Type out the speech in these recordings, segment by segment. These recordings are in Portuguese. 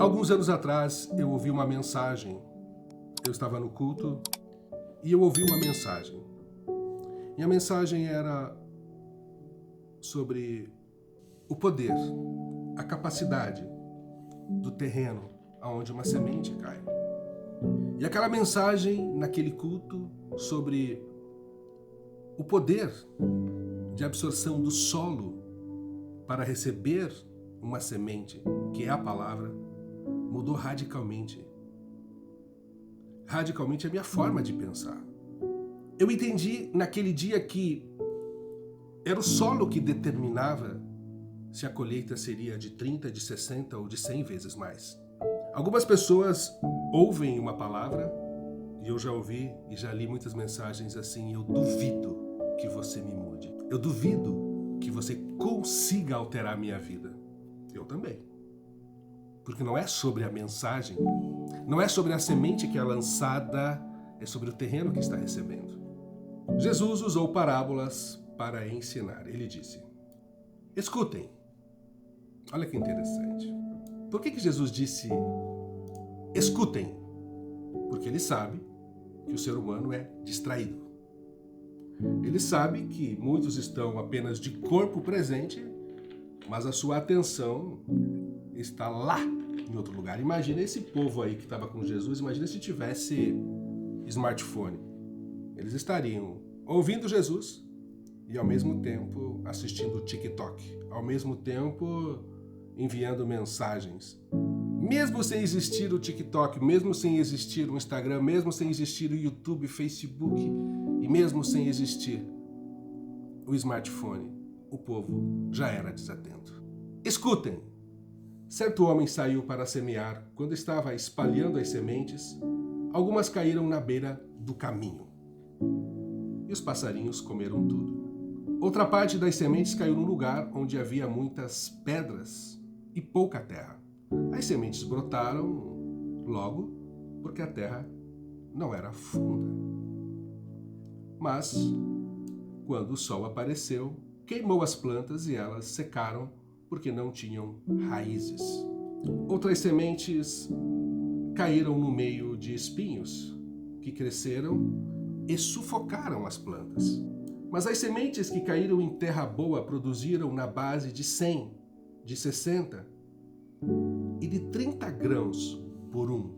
Alguns anos atrás eu ouvi uma mensagem. Eu estava no culto e eu ouvi uma mensagem. E a mensagem era sobre o poder, a capacidade do terreno onde uma semente cai. E aquela mensagem naquele culto sobre o poder de absorção do solo para receber uma semente, que é a palavra, mudou radicalmente a minha forma de pensar. Eu entendi naquele dia que era o solo que determinava se a colheita seria de 30, de 60 ou de 100 vezes mais. Algumas pessoas ouvem uma palavra, e eu já ouvi e já li muitas mensagens assim: eu duvido que você me mude. Eu duvido que você consiga alterar a minha vida. Eu também. Porque não é sobre a mensagem, não é sobre a semente que é lançada, é sobre o terreno que está recebendo. Jesus usou parábolas para ensinar. Ele disse: escutem. Olha que interessante. Por que Jesus disse escutem? Porque ele sabe que o ser humano é distraído. Ele sabe que muitos estão apenas de corpo presente, mas a sua atenção está lá em outro lugar. Imagina esse povo aí que estava com Jesus, imagina se tivesse smartphone. Eles estariam ouvindo Jesus e ao mesmo tempo assistindo o TikTok, ao mesmo tempo enviando mensagens. Mesmo sem existir o TikTok, mesmo sem existir o Instagram, mesmo sem existir o YouTube, Facebook e mesmo sem existir o smartphone, o povo já era desatento. Escutem! Certo homem saiu para semear. Quando estava espalhando as sementes, algumas caíram na beira do caminho. E os passarinhos comeram tudo. Outra parte das sementes caiu num lugar onde havia muitas pedras e pouca terra. As sementes brotaram logo porque a terra não era funda. Mas, quando o sol apareceu, queimou as plantas e elas secaram porque não tinham raízes. Outras sementes caíram no meio de espinhos que cresceram e sufocaram as plantas. Mas as sementes que caíram em terra boa produziram na base de 100, de 60 e de 30 grãos por um.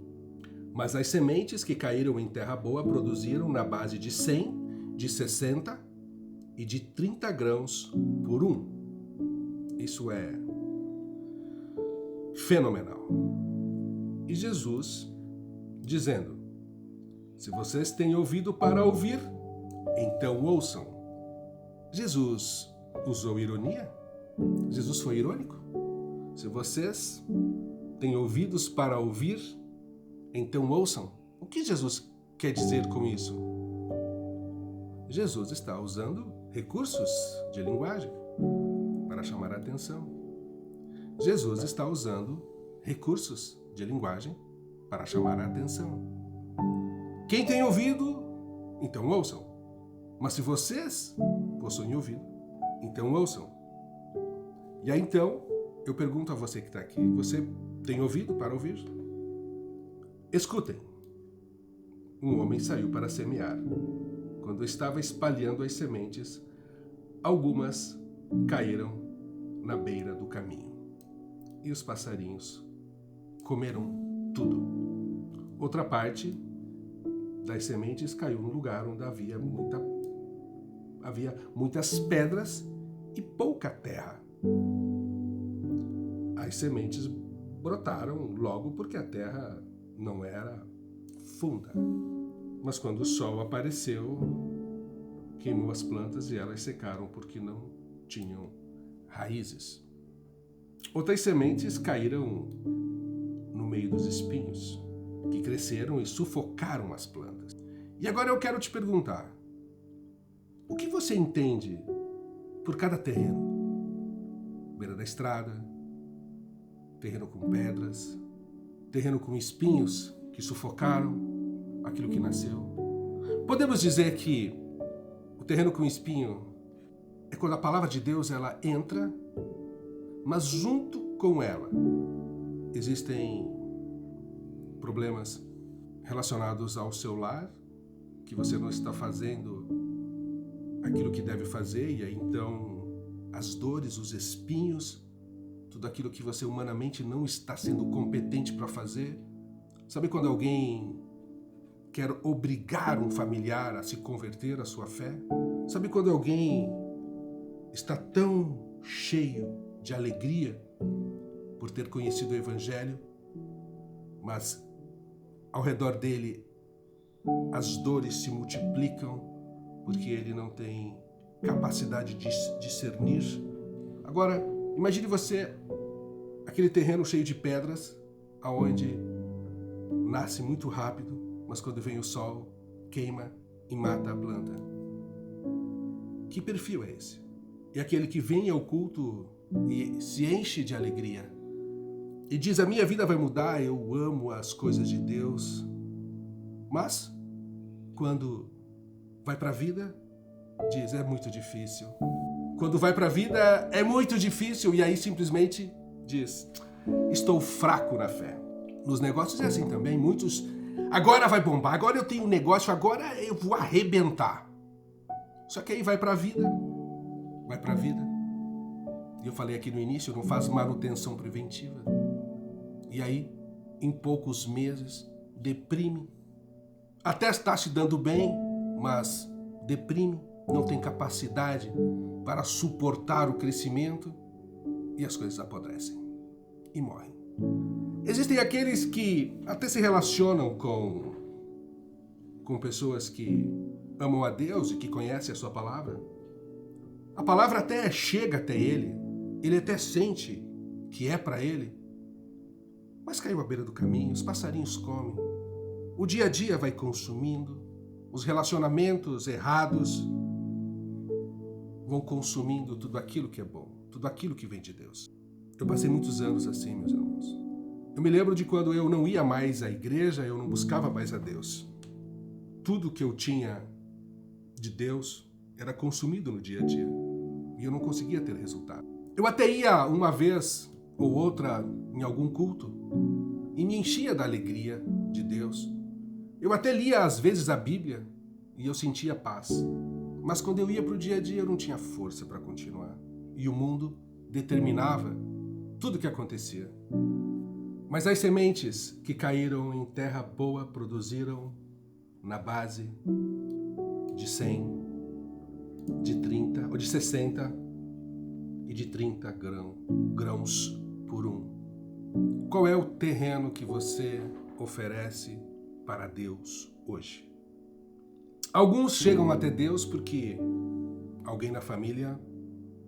Mas as sementes que caíram em terra boa produziram na base de 100, de 60 e de 30 grãos por um. Isso é fenomenal. E Jesus dizendo: se vocês têm ouvido para ouvir, então ouçam. Jesus usou ironia? Jesus foi irônico? Se vocês têm ouvidos para ouvir, então ouçam. O que Jesus quer dizer com isso? Jesus está usando recursos de linguagem para chamar a atenção. Jesus está usando recursos de linguagem para chamar a atenção. Quem tem ouvido, então ouçam. Mas se vocês possuem ouvido, então ouçam. E aí então, eu pergunto a você que está aqui, você tem ouvido para ouvir? Escutem. Um homem saiu para semear. Quando estava espalhando as sementes, algumas caíram na beira do caminho. E os passarinhos comeram tudo. Outra parte das sementes caiu no lugar onde havia muitas pedras e pouca terra. As sementes brotaram logo porque a terra não era funda. Mas quando o sol apareceu, queimou as plantas e elas secaram porque não tinham raízes. Outras sementes caíram no meio dos espinhos, que cresceram e sufocaram as plantas. E agora eu quero te perguntar, o que você entende por cada terreno? Beira da estrada, terreno com pedras, terreno com espinhos que sufocaram aquilo que nasceu. Podemos dizer que o terreno com espinho é quando a palavra de Deus ela entra, mas junto com ela existem problemas relacionados ao seu lar, que você não está fazendo aquilo que deve fazer, e aí então as dores, os espinhos, tudo aquilo que você humanamente não está sendo competente para fazer. Sabe quando alguém quer obrigar um familiar a se converter à sua fé? Sabe quando alguém está tão cheio de alegria por ter conhecido o Evangelho, mas ao redor dele as dores se multiplicam porque ele não tem capacidade de discernir? Agora, imagine você, aquele terreno cheio de pedras, aonde nasce muito rápido, mas quando vem o sol, queima e mata a planta. Que perfil é esse? É aquele que vem ao culto e se enche de alegria e diz: a minha vida vai mudar, eu amo as coisas de Deus. Mas, quando vai para a vida, diz: é muito difícil. Quando vai para a vida, é muito difícil, e aí simplesmente diz: estou fraco na fé. Nos negócios é assim também, muitos: agora vai bombar, agora eu tenho um negócio, agora eu vou arrebentar. Só que aí vai para a vida, e eu falei aqui no início, não faz manutenção preventiva. E aí, em poucos meses, deprime. Até está se dando bem, mas deprime, não tem capacidade para suportar o crescimento, e as coisas apodrecem e morrem. Existem aqueles que até se relacionam com pessoas que amam a Deus e que conhecem a sua palavra. A palavra até chega até ele até sente que é para ele, mas caiu à beira do caminho, os passarinhos comem, o dia a dia vai consumindo, os relacionamentos errados vão consumindo tudo aquilo que é bom, tudo aquilo que vem de Deus. Eu passei muitos anos assim, meus irmãos. Eu me lembro de quando eu não ia mais à igreja, eu não buscava mais a Deus. Tudo que eu tinha de Deus era consumido no dia a dia e eu não conseguia ter resultado. Eu até ia uma vez ou outra em algum culto e me enchia da alegria de Deus. Eu até lia às vezes a Bíblia e eu sentia paz. Mas quando eu ia para o dia a dia eu não tinha força para continuar. E o mundo determinava tudo o que acontecia. Mas as sementes que caíram em terra boa produziram na base de 100, de 30, ou de 60 e de 30 grãos por um. Qual é o terreno que você oferece para Deus hoje? Alguns chegam até Deus porque alguém na família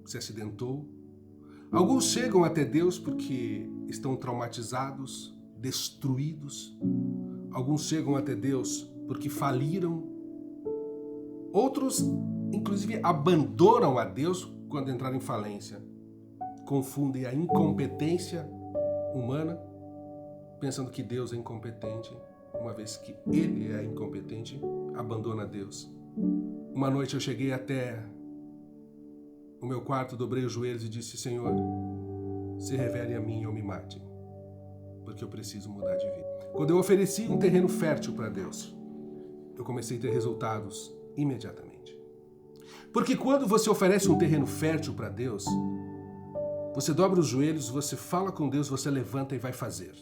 se acidentou. Alguns chegam até Deus porque estão traumatizados, destruídos. Alguns chegam até Deus porque faliram. Outros, inclusive, abandonam a Deus quando entraram em falência. Confundem a incompetência humana, pensando que Deus é incompetente. Uma vez que ele é incompetente, abandona Deus. Uma noite eu cheguei até o meu quarto, dobrei os joelhos e disse: Senhor, se revele a mim e eu me mate, porque eu preciso mudar de vida. Quando eu ofereci um terreno fértil para Deus, eu comecei a ter resultados imediatamente. Porque quando você oferece um terreno fértil para Deus, você dobra os joelhos, você fala com Deus, você levanta e vai fazer.